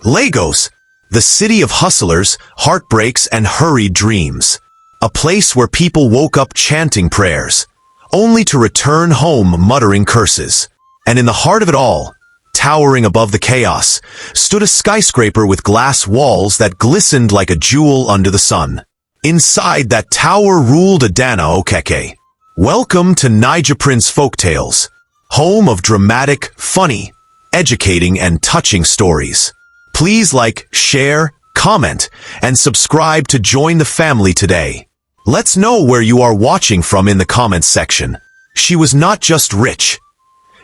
Lagos, the city of hustlers, heartbreaks, and hurried dreams. A place where people woke up chanting prayers, only to return home muttering curses. And in the heart of it all, towering above the chaos, stood a skyscraper with glass walls that glistened like a jewel under the sun. Inside that tower ruled Adanna Okeke. Welcome to Nigerian's Folktales, home of dramatic, funny, educating, and touching stories. Please like, share, comment, and subscribe to join the family today. Let's know where you are watching from in the comments section. She was not just rich.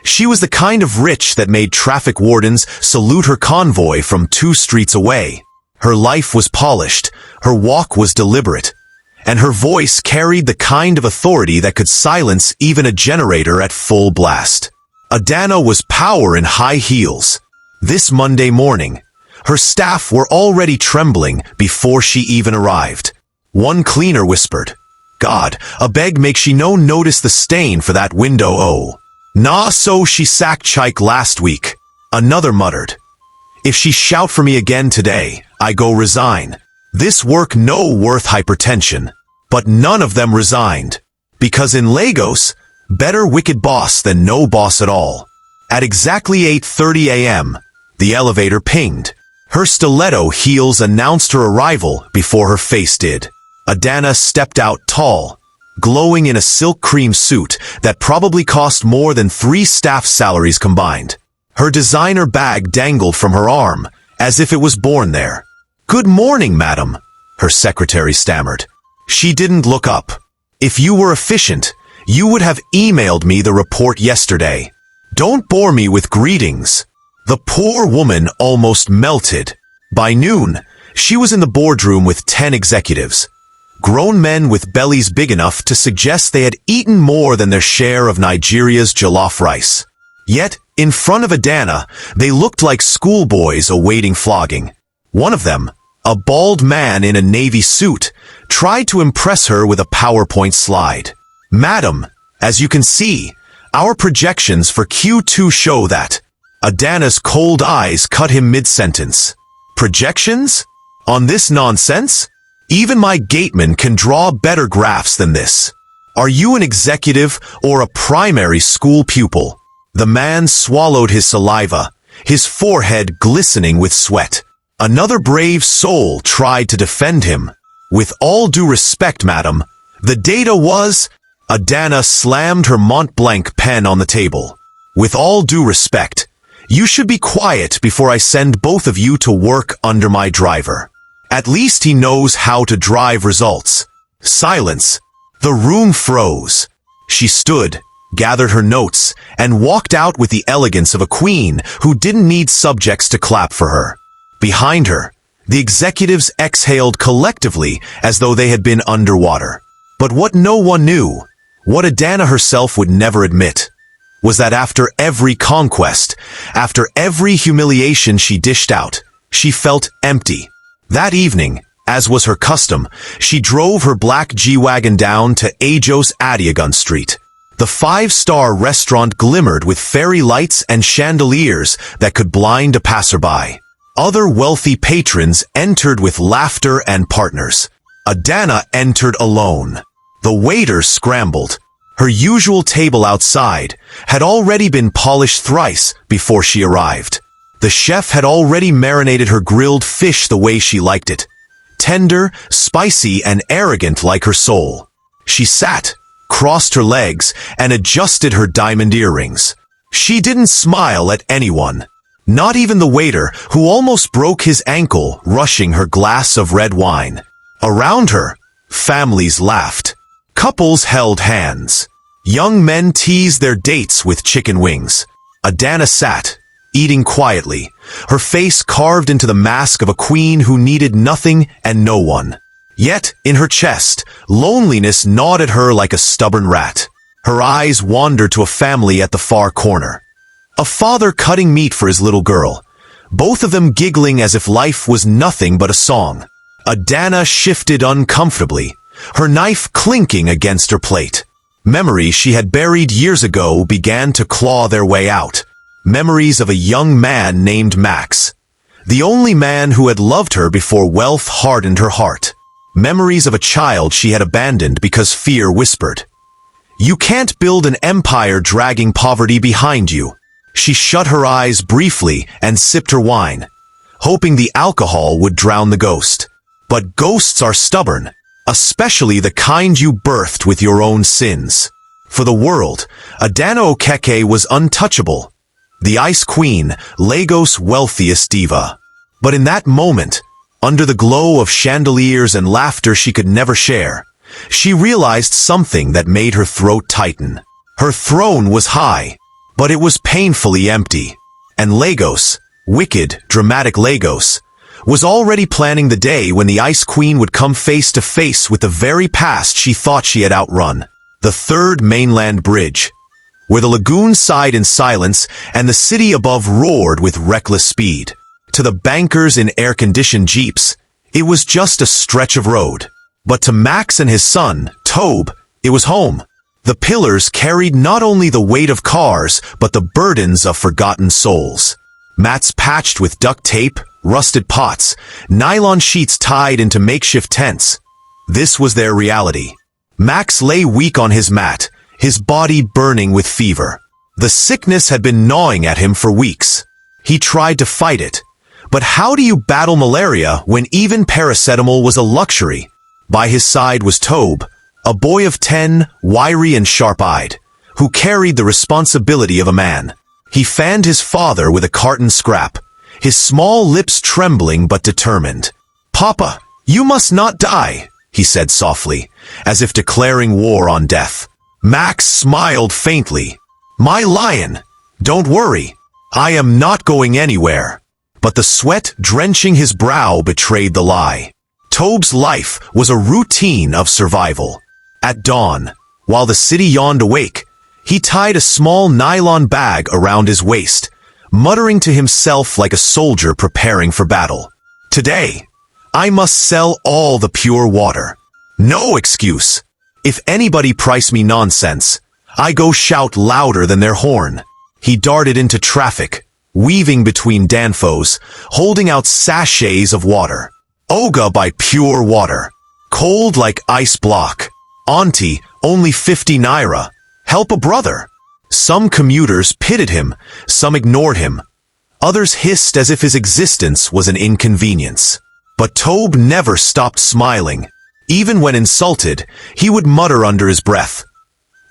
She was the kind of rich that made traffic wardens salute her convoy from 2 streets away. Her life was polished, her walk was deliberate, and her voice carried the kind of authority that could silence even a generator at full blast. Adanna was power in high heels. This Monday morning, her staff were already trembling before she even arrived. One cleaner whispered, "God, a beg make she no notice the stain for that window oh. Nah so she sacked Chike last week." Another muttered, "If she shout for me again today, I go resign. This work no worth hypertension." But none of them resigned. Because in Lagos, better wicked boss than no boss at all. At exactly 8:30 a.m., the elevator pinged. Her stiletto heels announced her arrival before her face did. Adanna stepped out tall, glowing in a silk cream suit that probably cost more than 3 staff salaries combined. Her designer bag dangled from her arm, as if it was born there. "Good morning, madam," her secretary stammered. She didn't look up. "If you were efficient, you would have emailed me the report yesterday. Don't bore me with greetings." The poor woman almost melted. By noon, she was in the boardroom with 10 executives. Grown men with bellies big enough to suggest they had eaten more than their share of Nigeria's jollof rice. Yet, in front of Adanna, they looked like schoolboys awaiting flogging. One of them, a bald man in a navy suit, tried to impress her with a PowerPoint slide. "Madam, as you can see, our projections for Q2 show that..." Adanna's cold eyes cut him mid-sentence. "Projections? On this nonsense? Even my gateman can draw better graphs than this. Are you an executive or a primary school pupil?" The man swallowed his saliva, his forehead glistening with sweat. Another brave soul tried to defend him. "With all due respect, madam, the data was..." Adanna slammed her Mont Blanc pen on the table. "With all due respect, you should be quiet before I send both of you to work under my driver. At least he knows how to drive results." Silence. The room froze. She stood, gathered her notes, and walked out with the elegance of a queen who didn't need subjects to clap for her. Behind her, the executives exhaled collectively as though they had been underwater. But what no one knew, what Adanna herself would never admit, was that after every conquest, after every humiliation she dished out, she felt empty. That evening, as was her custom, she drove her black G-Wagon down to Ajos Adiagun Street. The 5-star restaurant glimmered with fairy lights and chandeliers that could blind a passerby. Other wealthy patrons entered with laughter and partners. Adanna entered alone. The waiter scrambled. Her usual table outside had already been polished thrice before she arrived. The chef had already marinated her grilled fish the way she liked it. Tender, spicy, and arrogant like her soul. She sat, crossed her legs, and adjusted her diamond earrings. She didn't smile at anyone. Not even the waiter, who almost broke his ankle rushing her glass of red wine. Around her, families laughed. Couples held hands. Young men teased their dates with chicken wings. Adanna sat, eating quietly, her face carved into the mask of a queen who needed nothing and no one. Yet, in her chest, loneliness gnawed at her like a stubborn rat. Her eyes wandered to a family at the far corner. A father cutting meat for his little girl, both of them giggling as if life was nothing but a song. Adanna shifted uncomfortably, her knife clinking against her plate. Memories she had buried years ago began to claw their way out. Memories of a young man named Max. The only man who had loved her before wealth hardened her heart. Memories of a child she had abandoned because fear whispered. You can't build an empire dragging poverty behind you. She shut her eyes briefly and sipped her wine, hoping the alcohol would drown the ghost. But ghosts are stubborn, especially the kind you birthed with your own sins. For the world, Adanna Okeke was untouchable, the Ice Queen, Lagos' wealthiest diva. But in that moment, under the glow of chandeliers and laughter she could never share, she realized something that made her throat tighten. Her throne was high, but it was painfully empty. And Lagos, wicked, dramatic Lagos, was already planning the day when the Ice Queen would come face to face with the very past she thought she had outrun. The third mainland bridge, where the lagoon sighed in silence and the city above roared with reckless speed. To the bankers in air-conditioned jeeps, it was just a stretch of road. But to Max and his son, Tobe, it was home. The pillars carried not only the weight of cars, but the burdens of forgotten souls. Mats patched with duct tape, rusted pots, nylon sheets tied into makeshift tents. This was their reality. Max lay weak on his mat, his body burning with fever. The sickness had been gnawing at him for weeks. He tried to fight it. But how do you battle malaria when even paracetamol was a luxury? By his side was Tobe, a boy of 10, wiry and sharp-eyed, who carried the responsibility of a man. He fanned his father with a carton scrap, his small lips trembling but determined. "Papa, you must not die," he said softly, as if declaring war on death. Max smiled faintly. "My lion, don't worry. I am not going anywhere." But the sweat drenching his brow betrayed the lie. Tobe's life was a routine of survival. At dawn, while the city yawned awake, he tied a small nylon bag around his waist, muttering to himself like a soldier preparing for battle. "Today, I must sell all the pure water. No excuse. If anybody price me nonsense, I go shout louder than their horn." He darted into traffic, weaving between danfos, holding out sachets of water. Oga by pure water. Cold like ice block. Auntie, only 50 naira. Help a brother. Some commuters pitied him, some ignored him. Others hissed as if his existence was an inconvenience. But Tobe never stopped smiling. Even when insulted, he would mutter under his breath,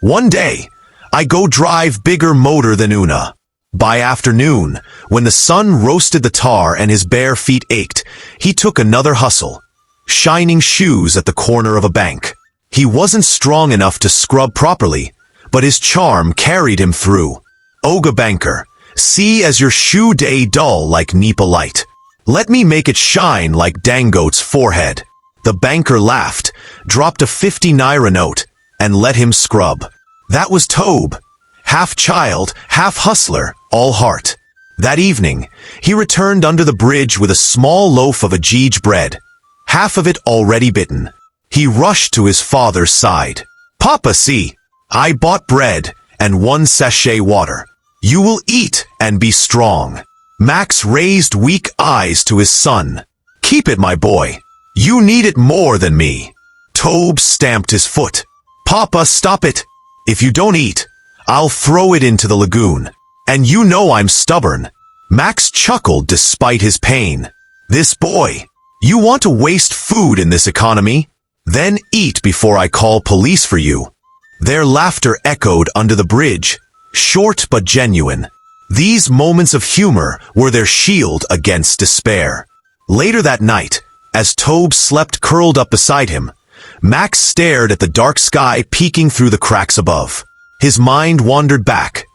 "One day, I go drive bigger motor than Una." By afternoon, when the sun roasted the tar and his bare feet ached, he took another hustle, shining shoes at the corner of a bank. He wasn't strong enough to scrub properly, but his charm carried him through. "Oga banker, see as your shoe day dull like Nipa light. Let me make it shine like Dangote's forehead." The banker laughed, dropped a 50 naira note, and let him scrub. That was Tobe. Half child, half hustler, all heart. That evening, he returned under the bridge with a small loaf of Ajij bread, half of it already bitten. He rushed to his father's side. "Papa, see, I bought bread and 1 sachet water. You will eat and be strong." Max raised weak eyes to his son. "Keep it, my boy. You need it more than me." Tobe stamped his foot. "Papa, stop it. If you don't eat, I'll throw it into the lagoon. And you know I'm stubborn." Max chuckled despite his pain. "This boy, you want to waste food in this economy? Then eat before I call police for you." Their laughter echoed under the bridge, short but genuine. These moments of humor were their shield against despair. Later that night, as Tobe slept curled up beside him, Max stared at the dark sky peeking through the cracks above. His mind wandered back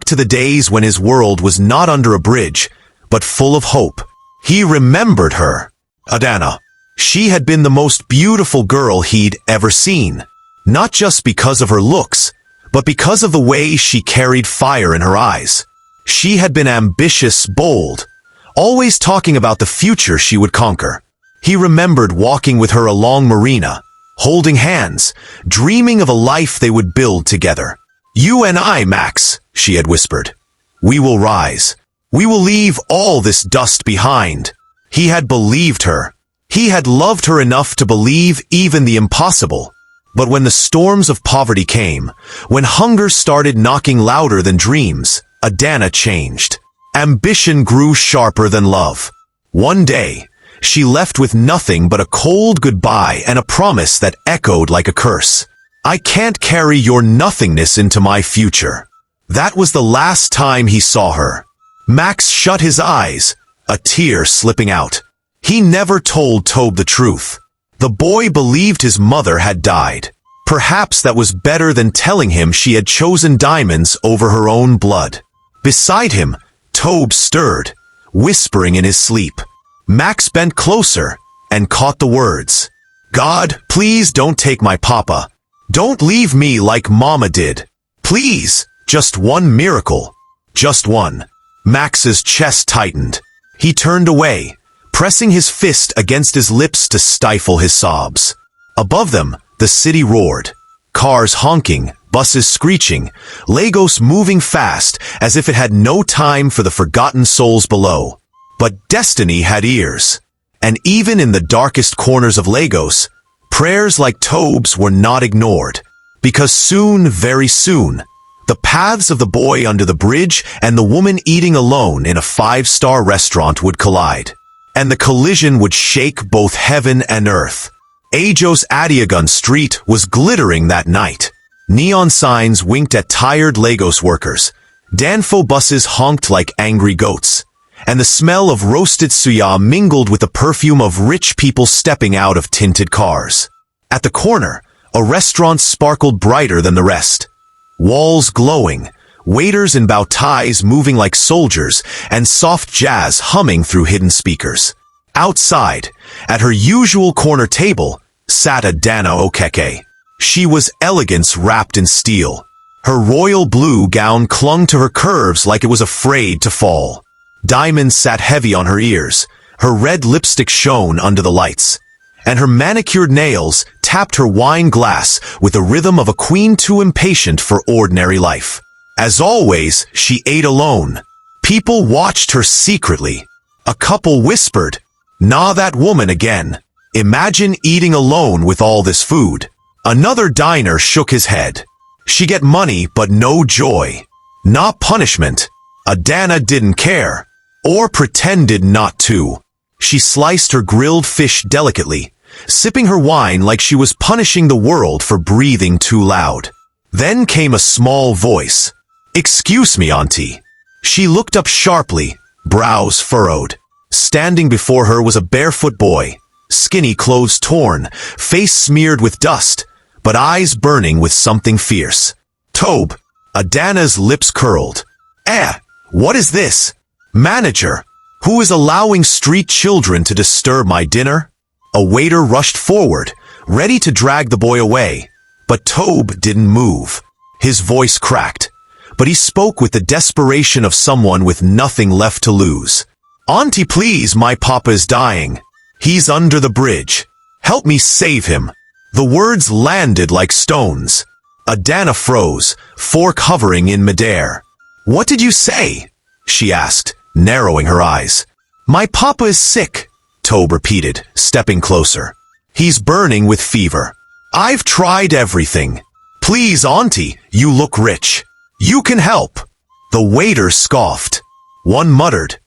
to the days when his world was not under a bridge, but full of hope. He remembered her, Adanna. She had been the most beautiful girl he'd ever seen, not just because of her looks, but because of the way she carried fire in her eyes. She had been ambitious, bold, always talking about the future she would conquer. He remembered walking with her along Marina, holding hands, dreaming of a life they would build together. "You and I, Max," she had whispered. "We will rise. We will leave all this dust behind. He had believed her. He had loved her enough to believe even the impossible. But when the storms of poverty came, when hunger started knocking louder than dreams, Adanna changed. Ambition grew sharper than love. One day, she left with nothing but a cold goodbye and a promise that echoed like a curse. I can't carry your nothingness into my future. That was the last time he saw her. Max shut his eyes, a tear slipping out. He never told Tobe the truth. The boy believed his mother had died. Perhaps that was better than telling him she had chosen diamonds over her own blood. Beside him, Tobe stirred, whispering in his sleep. Max bent closer and caught the words. God, please don't take my papa. Don't leave me like Mama did. Please, just one miracle. Just one. Max's chest tightened. He turned away, pressing his fist against his lips to stifle his sobs. Above them, the city roared. Cars honking, buses screeching, Lagos moving fast as if it had no time for the forgotten souls below. But destiny had ears. And even in the darkest corners of Lagos, prayers like Tobe's were not ignored. Because soon, very soon, the paths of the boy under the bridge and the woman eating alone in a 5-star restaurant would collide. And the collision would shake both heaven and earth. Ajo's Adiagun Street was glittering that night. Neon signs winked at tired Lagos workers. Danfo buses honked like angry goats. And the smell of roasted suya mingled with the perfume of rich people stepping out of tinted cars. At the corner, a restaurant sparkled brighter than the rest. Walls glowing, waiters in bow ties moving like soldiers, and soft jazz humming through hidden speakers. Outside, at her usual corner table, sat Adanna Okeke. She was elegance wrapped in steel. Her royal blue gown clung to her curves like it was afraid to fall. Diamonds sat heavy on her ears. Her red lipstick shone under the lights. And her manicured nails tapped her wine glass with the rhythm of a queen too impatient for ordinary life. As always, she ate alone. People watched her secretly. A couple whispered, "Nah, that woman again. Imagine eating alone with all this food." Another diner shook his head. She get money but no joy. Not punishment. Adanna didn't care. Or pretended not to. She sliced her grilled fish delicately, sipping her wine like she was punishing the world for breathing too loud. Then came a small voice. "Excuse me, auntie." She looked up sharply, brows furrowed. Standing before her was a barefoot boy, skinny clothes torn, face smeared with dust, but eyes burning with something fierce. "Tobe." Adanna's lips curled. What is this? Manager, who is allowing street children to disturb my dinner?" A waiter rushed forward, ready to drag the boy away, but Tobe didn't move. His voice cracked, but he spoke with the desperation of someone with nothing left to lose. "Auntie, please, my papa is dying. He's under the bridge. Help me save him." The words landed like stones. Adanna froze, fork hovering in midair. "What did you say?" she asked, narrowing her eyes. "My papa is sick," Tobe repeated, stepping closer. "He's burning with fever. I've tried everything. Please, auntie, you look rich. You can help." The waiter scoffed. One muttered,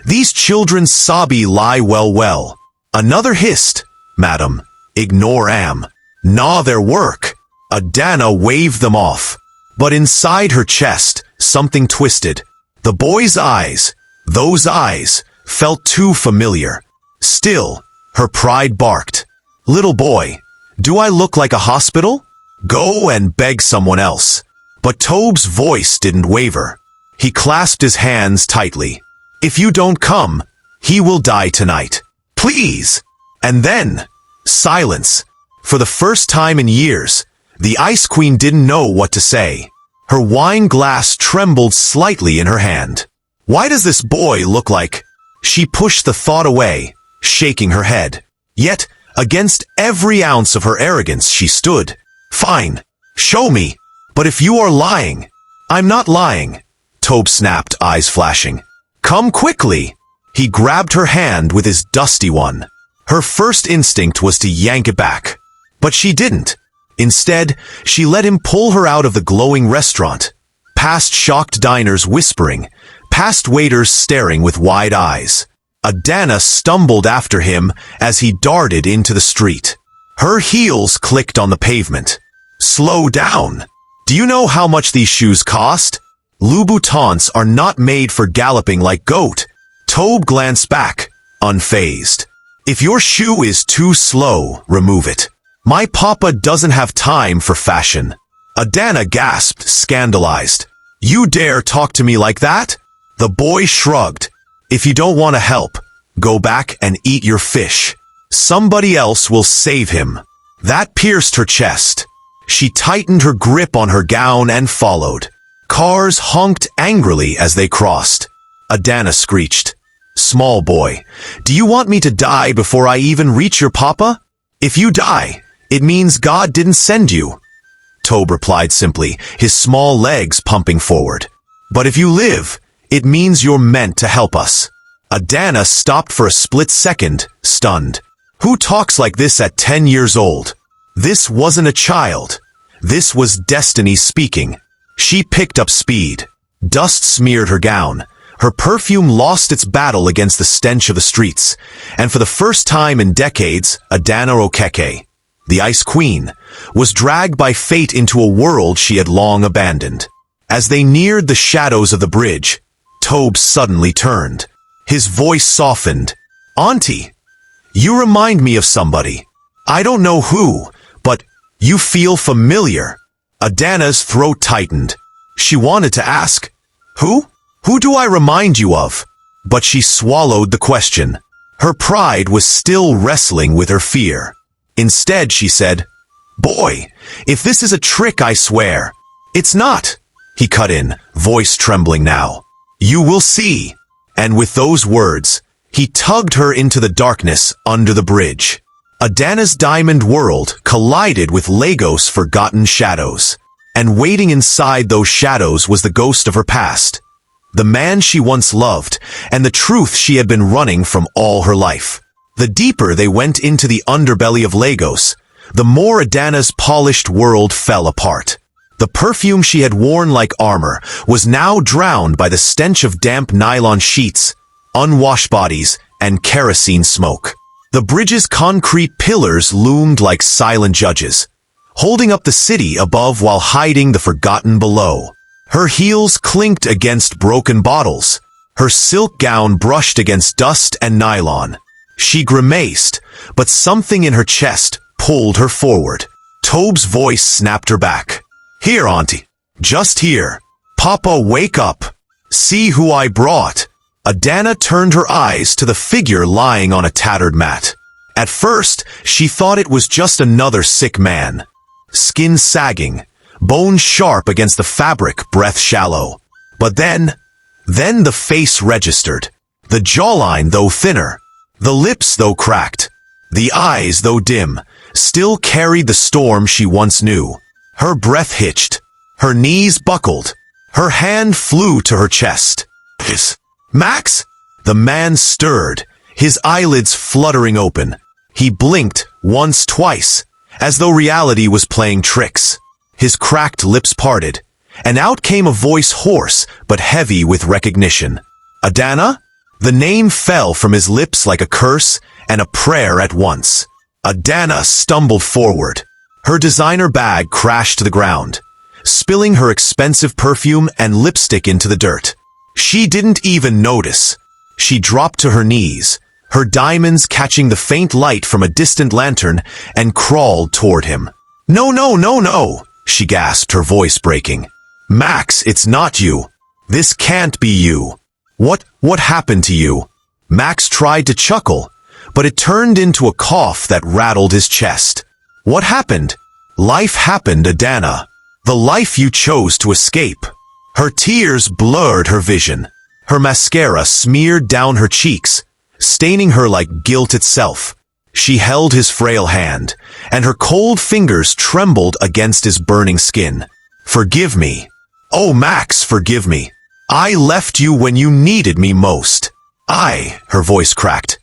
"These children's sabi lie well. Another hissed, "Madam, ignore am. Nah, their work." Adanna waved them off. But inside her chest, something twisted. The boy's eyes, those eyes, felt too familiar. Still, her pride barked. "Little boy, do I look like a hospital? Go and beg someone else." But Tobe's voice didn't waver. He clasped his hands tightly. "If you don't come, he will die tonight. Please." And then, silence. For the first time in years, the Ice Queen didn't know what to say. Her wine glass trembled slightly in her hand. "Why does this boy look like—" She pushed the thought away, shaking her head. Yet, against every ounce of her arrogance, she stood. "Fine. Show me. But if you are lying—" "I'm not lying," Tobe snapped, eyes flashing. Come quickly! He grabbed her hand with his dusty one. Her first instinct was to yank it back. But she didn't. Instead, she let him pull her out of the glowing restaurant, past shocked diners whispering, past waiters staring with wide eyes. Adanna stumbled after him as he darted into the street. Her heels clicked on the pavement. Slow down! Do you know how much these shoes cost? Louboutins are not made for galloping like goat. Tobe glanced back, unfazed. If your shoe is too slow, remove it. My papa doesn't have time for fashion. Adanna gasped, scandalized. You dare talk to me like that? The boy shrugged. If you don't want to help, go back and eat your fish. Somebody else will save him. That pierced her chest. She tightened her grip on her gown and followed. Cars honked angrily as they crossed. Adanna screeched. Small boy, do you want me to die before I even reach your papa? If you die, it means God didn't send you. Tobe replied simply, his small legs pumping forward. But if you live, it means you're meant to help us. Adanna stopped for a split second, stunned. Who talks like this at 10 years old? This wasn't a child. This was destiny speaking. She picked up speed. Dust smeared her gown. Her perfume lost its battle against the stench of the streets. And for the first time in decades, Adanna Okeke, the Ice Queen, was dragged by fate into a world she had long abandoned. As they neared the shadows of the bridge, Tobe suddenly turned. His voice softened. Auntie, you remind me of somebody. I don't know who, but you feel familiar. Adanna's throat tightened. She wanted to ask, Who? Who do I remind you of? But she swallowed the question. Her pride was still wrestling with her fear. Instead, she said, Boy, if this is a trick, I swear. It's not, he cut in, voice trembling now. You will see. And with those words, he tugged her into the darkness under the bridge. Adanna's diamond world collided with Lagos' forgotten shadows. And waiting inside those shadows was the ghost of her past. The man she once loved, and the truth she had been running from all her life. The deeper they went into the underbelly of Lagos, the more Adanna's polished world fell apart. The perfume she had worn like armor was now drowned by the stench of damp nylon sheets, unwashed bodies, and kerosene smoke. The bridge's concrete pillars loomed like silent judges, holding up the city above while hiding the forgotten below. Her heels clinked against broken bottles. Her silk gown brushed against dust and nylon. She grimaced, but something in her chest pulled her forward. Tobe's voice snapped her back. Here, Auntie. Just here. Papa, wake up. See who I brought. Adanna turned her eyes to the figure lying on a tattered mat. At first, she thought it was just another sick man. Skin sagging, bones sharp against the fabric, breath shallow. But then the face registered. The jawline, though thinner, the lips, though cracked, the eyes, though dim, still carried the storm she once knew. Her breath hitched. Her knees buckled. Her hand flew to her chest. Max? The man stirred, his eyelids fluttering open. He blinked once, twice, as though reality was playing tricks. His cracked lips parted, and out came a voice hoarse but heavy with recognition. Adanna? The name fell from his lips like a curse and a prayer at once. Adanna stumbled forward. Her designer bag crashed to the ground, spilling her expensive perfume and lipstick into the dirt. She didn't even notice. She dropped to her knees, her diamonds catching the faint light from a distant lantern, and crawled toward him. No, no, no, no, she gasped, her voice breaking. Max, it's not you. This can't be you. What happened to you? Max tried to chuckle, but it turned into a cough that rattled his chest. What happened? Life happened, Adanna. The life you chose to escape. Her tears blurred her vision. Her mascara smeared down her cheeks, staining her like guilt itself. She held his frail hand, and her cold fingers trembled against his burning skin. Forgive me. Oh, Max, forgive me. I left you when you needed me most. Her voice cracked.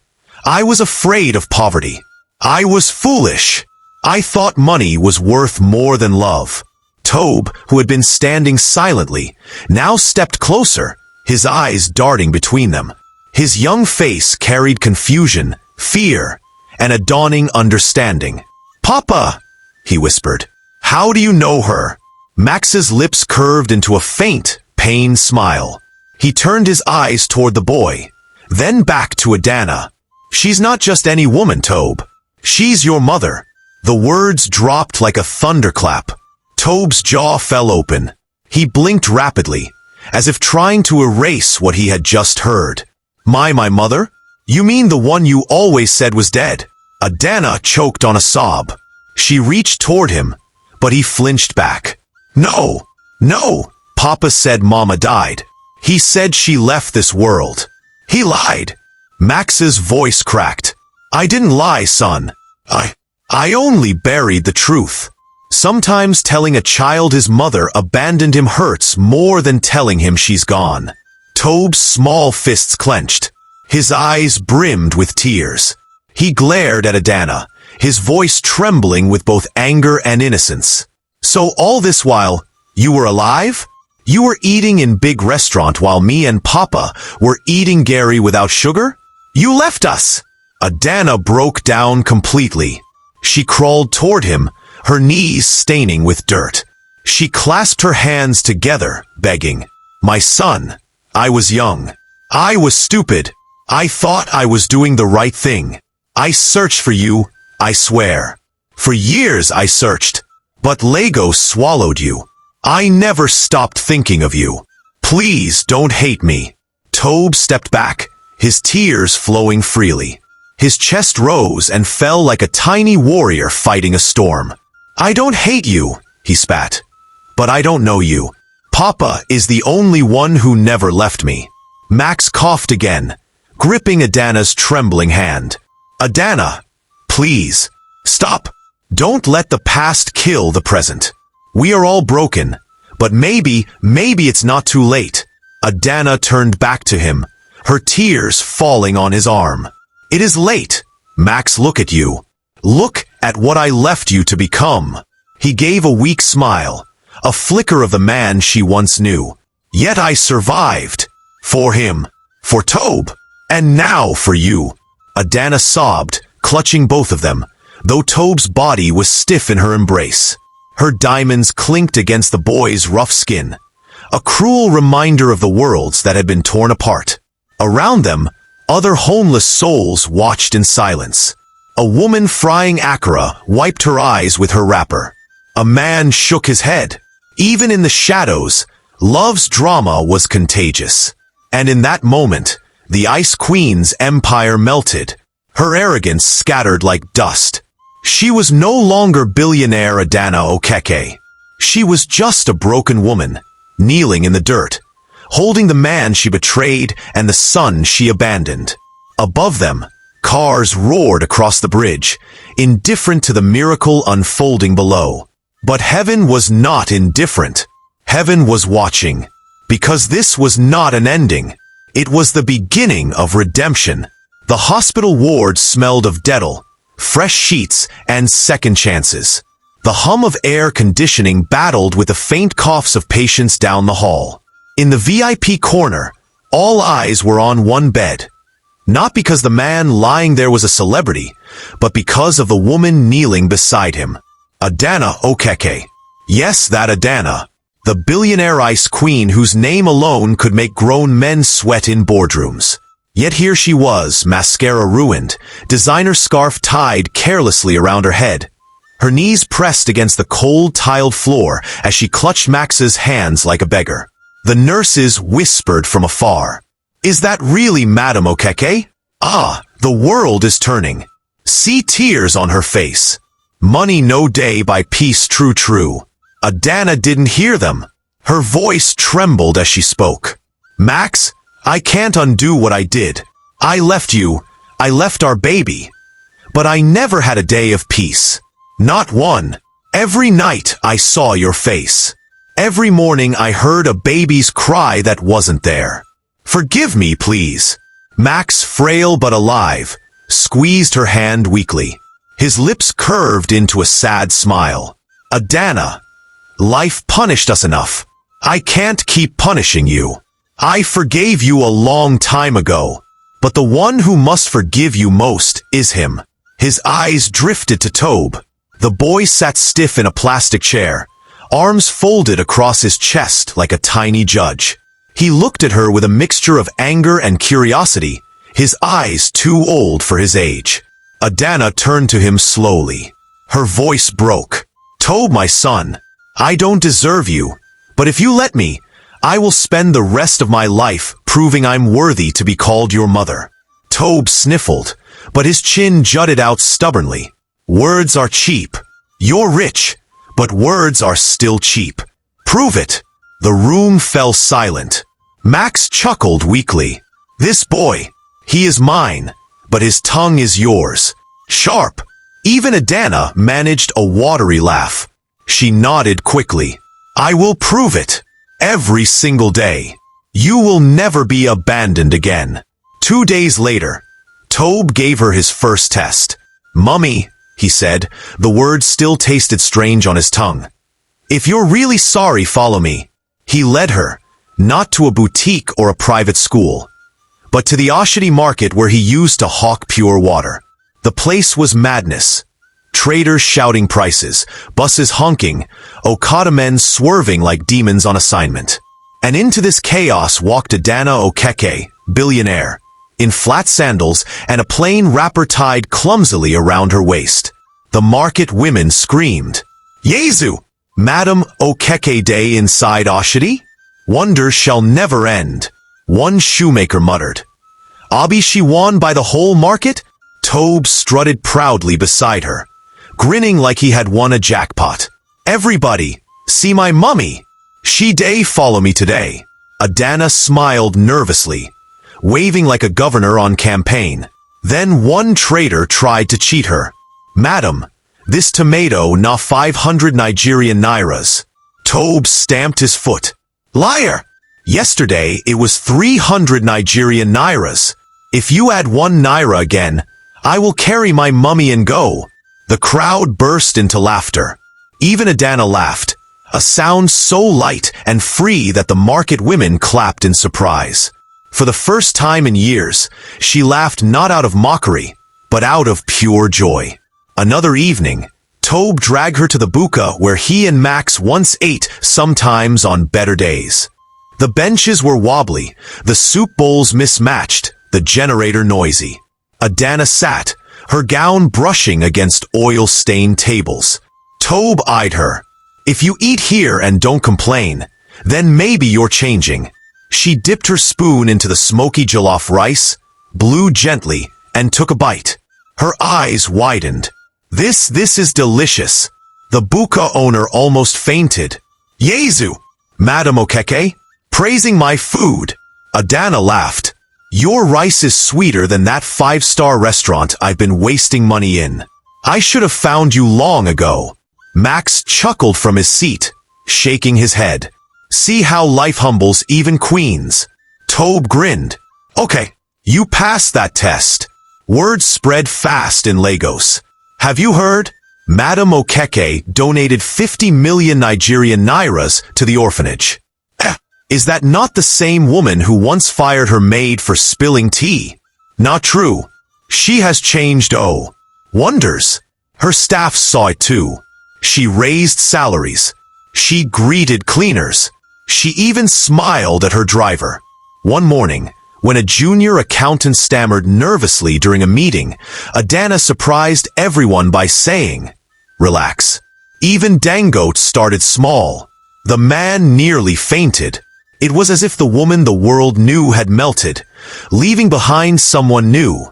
I was afraid of poverty. I was foolish. I thought money was worth more than love. Tobe, who had been standing silently, now stepped closer, his eyes darting between them. His young face carried confusion, fear, and a dawning understanding. Papa, he whispered. How do you know her? Max's lips curved into a faint, pained smile. He turned his eyes toward the boy, then back to Adanna. She's not just any woman, Tobe. She's your mother. The words dropped like a thunderclap. Tobe's jaw fell open. He blinked rapidly, as if trying to erase what he had just heard. My mother? You mean the one you always said was dead? Adanna choked on a sob. She reached toward him, but he flinched back. No, Papa said Mama died. He said she left this world. He lied. Max's voice cracked. I didn't lie, son. I only buried the truth. Sometimes telling a child his mother abandoned him hurts more than telling him she's gone. Tobe's small fists clenched. His eyes brimmed with tears. He glared at Adanna, his voice trembling with both anger and innocence. So all this while, you were alive? You were eating in big restaurant while me and Papa were eating Gary without sugar? You left us! Adanna broke down completely. She crawled toward him, her knees staining with dirt. She clasped her hands together, begging, My son, I was young. I was stupid. I thought I was doing the right thing. I searched for you, I swear. For years I searched, but Lego swallowed you. I never stopped thinking of you. Please don't hate me. Tobe stepped back, his tears flowing freely. His chest rose and fell like a tiny warrior fighting a storm. I don't hate you, he spat. But I don't know you. Papa is the only one who never left me. Max coughed again, gripping Adanna's trembling hand. Adanna, please, stop. Don't let the past kill the present. We are all broken, but maybe it's not too late. Adanna turned back to him, her tears falling on his arm. It is late. Max, look at you. Look at what I left you to become. He gave a weak smile, a flicker of the man she once knew. Yet I survived. For him. For Tobe. And now for you. Adanna sobbed, clutching both of them, though Tobe's body was stiff in her embrace. Her diamonds clinked against the boy's rough skin, a cruel reminder of the worlds that had been torn apart. Around them, other homeless souls watched in silence. A woman frying akara wiped her eyes with her wrapper. A man shook his head. Even in the shadows, love's drama was contagious. And in that moment, the Ice Queen's empire melted, her arrogance scattered like dust. She was no longer billionaire Adanna Okeke. She was just a broken woman, kneeling in the dirt, holding the man she betrayed and the son she abandoned. Above them, cars roared across the bridge, indifferent to the miracle unfolding below. But heaven was not indifferent. Heaven was watching, because this was not an ending. It was the beginning of redemption. The hospital ward smelled of dental, fresh sheets, and second chances. The hum of air conditioning battled with the faint coughs of patients down the hall. In the VIP corner, all eyes were on one bed. Not because the man lying there was a celebrity, but because of the woman kneeling beside him. Adanna Okeke. Yes, that Adanna. The billionaire Ice Queen whose name alone could make grown men sweat in boardrooms. Yet here she was, mascara ruined, designer scarf tied carelessly around her head. Her knees pressed against the cold tiled floor as she clutched Max's hands like a beggar. The nurses whispered from afar. Is that really Madame Okeke? Ah, the world is turning. See tears on her face. Money no day by peace true. Adanna didn't hear them. Her voice trembled as she spoke. Max, I can't undo what I did. I left you. I left our baby. But I never had a day of peace. Not one. Every night I saw your face. Every morning I heard a baby's cry that wasn't there. Forgive me, please. Max, frail but alive, squeezed her hand weakly. His lips curved into a sad smile. Adanna, life punished us enough. I can't keep punishing you. I forgave you a long time ago, but the one who must forgive you most is him. His eyes drifted to Tobe. The boy sat stiff in a plastic chair, arms folded across his chest like a tiny judge. He looked at her with a mixture of anger and curiosity, his eyes too old for his age. Adanna turned to him slowly. Her voice broke. Tobe, my son, I don't deserve you, but if you let me, I will spend the rest of my life proving I'm worthy to be called your mother. Tobe sniffled, but his chin jutted out stubbornly. Words are cheap. You're rich, but words are still cheap. Prove it. The room fell silent. Max chuckled weakly. This boy, he is mine, but his tongue is yours. Sharp. Even Adanna managed a watery laugh. She nodded quickly. I will prove it. Every single day. You will never be abandoned again. 2 days later, Tobe gave her his first test. Mummy, he said, the words still tasted strange on his tongue. If you're really sorry, follow me. He led her, not to a boutique or a private school, but to the Oshidi market where he used to hawk pure water. The place was madness. Traders shouting prices, buses honking, Okada men swerving like demons on assignment. And into this chaos walked Adanna Okeke, billionaire, in flat sandals and a plain wrapper tied clumsily around her waist. The market women screamed, Yezu! Madam Okeke Day inside Oshidi? Wonders shall never end. One shoemaker muttered. Abi she won by the whole market? Tobe strutted proudly beside her, grinning like he had won a jackpot. Everybody, see my mummy. She day follow me today. Adanna smiled nervously, waving like a governor on campaign. Then one trader tried to cheat her. Madam, this tomato na 500 Nigerian nairas. Tobe stamped his foot. Liar! Yesterday it was 300 Nigerian nairas. If you add 1 naira again, I will carry my mummy and go. The crowd burst into laughter. Even Adanna laughed, a sound so light and free that the market women clapped in surprise. For the first time in years, she laughed not out of mockery, but out of pure joy. Another evening, Tobe dragged her to the buka where he and Max once ate, sometimes on better days. The benches were wobbly, the soup bowls mismatched, the generator noisy. Adanna sat, her gown brushing against oil-stained tables. Tobe eyed her. If you eat here and don't complain, then maybe you're changing. She dipped her spoon into the smoky jollof rice, blew gently, and took a bite. Her eyes widened. This is delicious. The buka owner almost fainted. Yezu! Madam Okeke, praising my food. Adanna laughed. Your rice is sweeter than that 5-star restaurant I've been wasting money in. I should have found you long ago. Max chuckled from his seat, shaking his head. See how life humbles even queens. Tobe grinned. Okay, you passed that test. Word spread fast in Lagos. Have you heard? Madam Okeke donated 50 million Nigerian nairas to the orphanage. Is that not the same woman who once fired her maid for spilling tea? Not true. She has changed, wonders. Her staff saw it too. She raised salaries. She greeted cleaners. She even smiled at her driver. One morning, when a junior accountant stammered nervously during a meeting, Adanna surprised everyone by saying, Relax. Even Dangote started small. The man nearly fainted. It was as if the woman the world knew had melted, leaving behind someone new,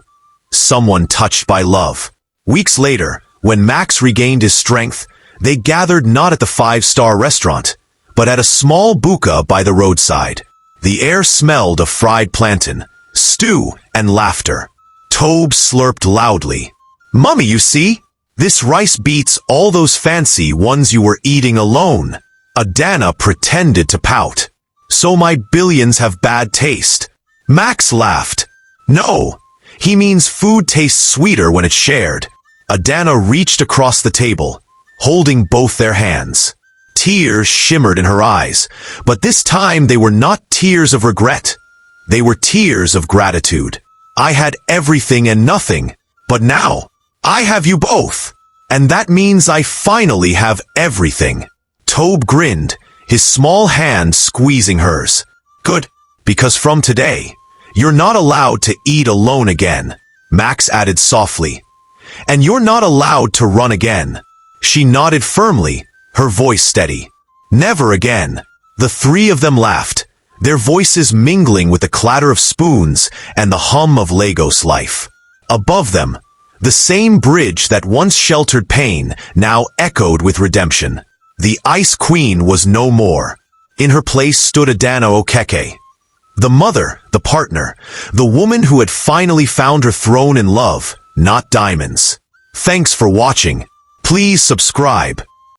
someone touched by love. Weeks later, when Max regained his strength, they gathered not at the 5-star restaurant, but at a small buka by the roadside. The air smelled of fried plantain, stew, and laughter. Tobe slurped loudly. Mummy, you see? This rice beats all those fancy ones you were eating alone. Adanna pretended to pout. So my billions have bad taste. Max laughed. No, he means food tastes sweeter when it's shared. Adanna reached across the table, holding both their hands. Tears shimmered in her eyes, but this time they were not tears of regret. They were tears of gratitude. I had everything and nothing, but now I have you both. And that means I finally have everything. Tobe grinned, his small hand squeezing hers. Good, because from today, you're not allowed to eat alone again, Max added softly. And you're not allowed to run again. She nodded firmly, her voice steady. Never again. The three of them laughed, their voices mingling with the clatter of spoons and the hum of Lagos life. Above them, the same bridge that once sheltered pain now echoed with redemption. The Ice Queen was no more. In her place stood Adanna Okeke. The mother, the partner, the woman who had finally found her throne in love, not diamonds. Thanks for watching. Please subscribe.